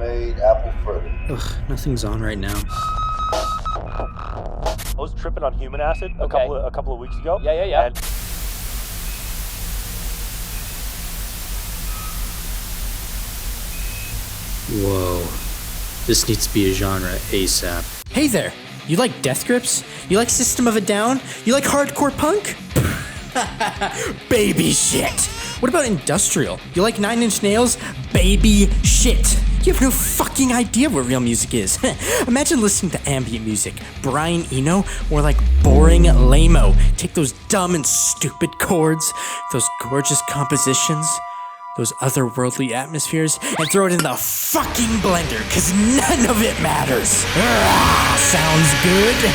played apple fritter. Ugh, nothing's on right now. I was tripping on human acid a couple of weeks ago. Yeah. And Whoa. This needs to be a genre ASAP. Hey there, you like Death Grips? You like System of a Down? You like hardcore punk? Baby shit. What about industrial? You like Nine Inch Nails? Baby shit. You have no fucking idea what real music is. Imagine listening to ambient music. Brian Eno, or like boring lame-o. Take those dumb and stupid chords, those gorgeous compositions, those otherworldly atmospheres, and throw it in the fucking blender, cause none of it matters. Sounds good.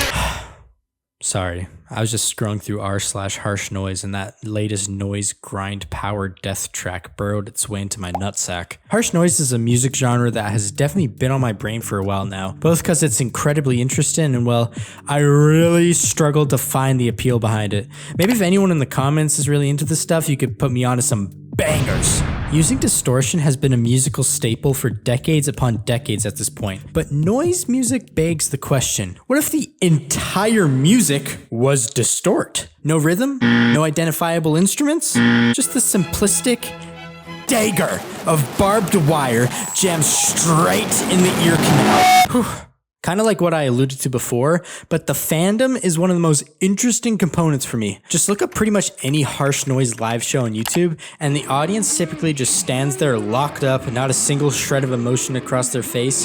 Sorry, I was just scrolling through r/harsh noise and that latest noise grind powered death track burrowed its way into my nutsack. Harsh noise is a music genre that has definitely been on my brain for a while now, both because it's incredibly interesting and well, I really struggled to find the appeal behind it. Maybe if anyone in the comments is really into this stuff, you could put me onto some bangers. Using distortion has been a musical staple for decades upon decades at this point, but noise music begs the question, what if the entire music was distort? No rhythm? No identifiable instruments? Just the simplistic dagger of barbed wire jammed straight in the ear canal. Whew. Kind of like what I alluded to before, but the fandom is one of the most interesting components for me. Just look up pretty much any harsh noise live show on YouTube, and the audience typically just stands there locked up, not a single shred of emotion across their face.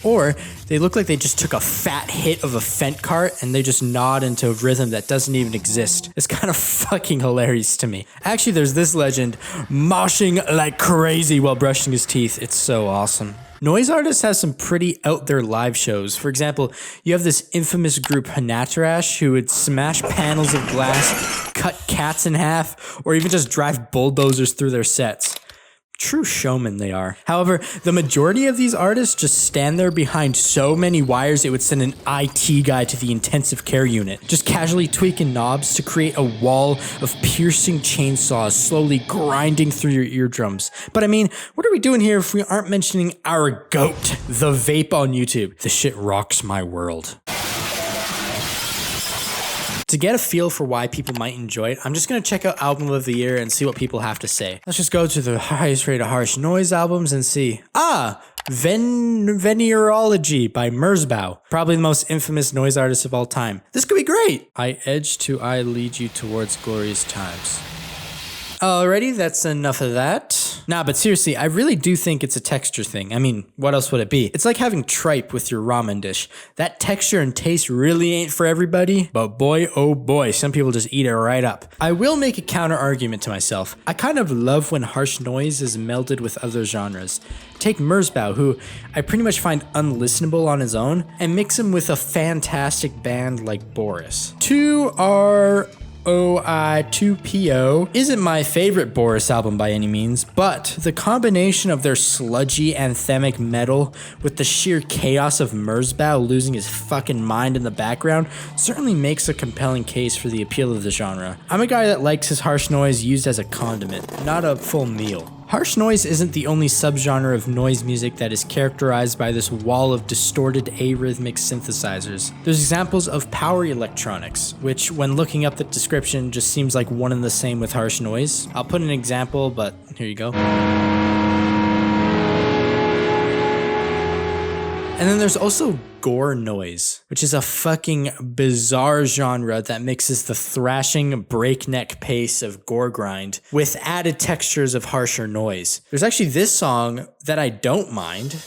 Or they look like they just took a fat hit of a Fent cart and they just nod into a rhythm that doesn't even exist. It's kind of fucking hilarious to me. Actually, there's this legend moshing like crazy while brushing his teeth. It's so awesome. Noise artists have some pretty out there live shows. For example, you have this infamous group Hanatarash who would smash panels of glass, cut cats in half, or even just drive bulldozers through their sets. True showmen they are. However, the majority of these artists just stand there behind so many wires it would send an IT guy to the intensive care unit, just casually tweaking knobs to create a wall of piercing chainsaws slowly grinding through your eardrums. But I mean, what are we doing here if we aren't mentioning our GOAT, the vape on YouTube? The shit rocks my world. To get a feel for why people might enjoy it, I'm just going to check out Album of the Year and see what people have to say. Let's just go to the highest rated harsh noise albums and see. Venereology by Merzbow. Probably the most infamous noise artist of all time. This could be great. I edge to I lead you towards glorious times. Alrighty, that's enough of that. Nah, but seriously, I really do think it's a texture thing. I mean, what else would it be? It's like having tripe with your ramen dish. That texture and taste really ain't for everybody, but boy, oh boy, some people just eat it right up. I will make a counter argument to myself. I kind of love when harsh noise is melded with other genres. Take Merzbow, who I pretty much find unlistenable on his own, and mix him with a fantastic band like Boris. 2ROI2PO isn't my favorite Boris album by any means, but the combination of their sludgy anthemic metal with the sheer chaos of Merzbow losing his fucking mind in the background certainly makes a compelling case for the appeal of the genre. I'm a guy that likes his harsh noise used as a condiment, not a full meal. Harsh noise isn't the only subgenre of noise music that is characterized by this wall of distorted arrhythmic synthesizers. There's examples of power electronics, which when looking up the description just seems like one and the same with harsh noise. I'll put an example, but here you go. And then there's also gore noise, which is a fucking bizarre genre that mixes the thrashing breakneck pace of gore grind with added textures of harsher noise. There's actually this song that I don't mind.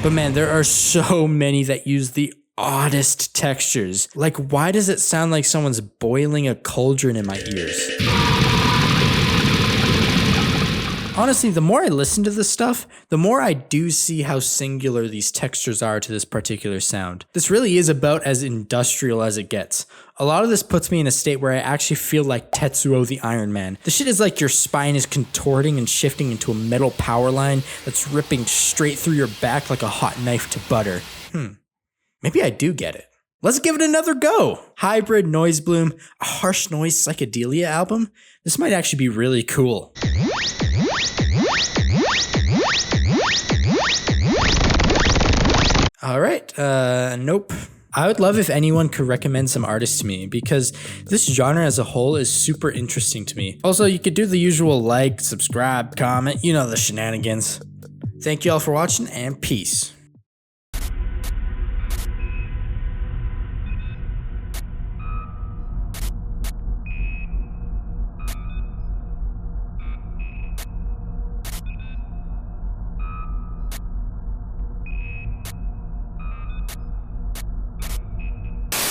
But man, there are so many that use the oddest textures. Like, why does it sound like someone's boiling a cauldron in my ears? Honestly, the more I listen to this stuff, the more I do see how singular these textures are to this particular sound. This really is about as industrial as it gets. A lot of this puts me in a state where I actually feel like Tetsuo the Iron Man. The shit is like your spine is contorting and shifting into a metal power line that's ripping straight through your back like a hot knife to butter. Maybe I do get it. Let's give it another go. Hybrid Noise Bloom, a harsh noise psychedelia album. This might actually be really cool. All right, nope. I would love if anyone could recommend some artists to me because this genre as a whole is super interesting to me. Also, you could do the usual like, subscribe, comment, you know the shenanigans. Thank you all for watching and peace.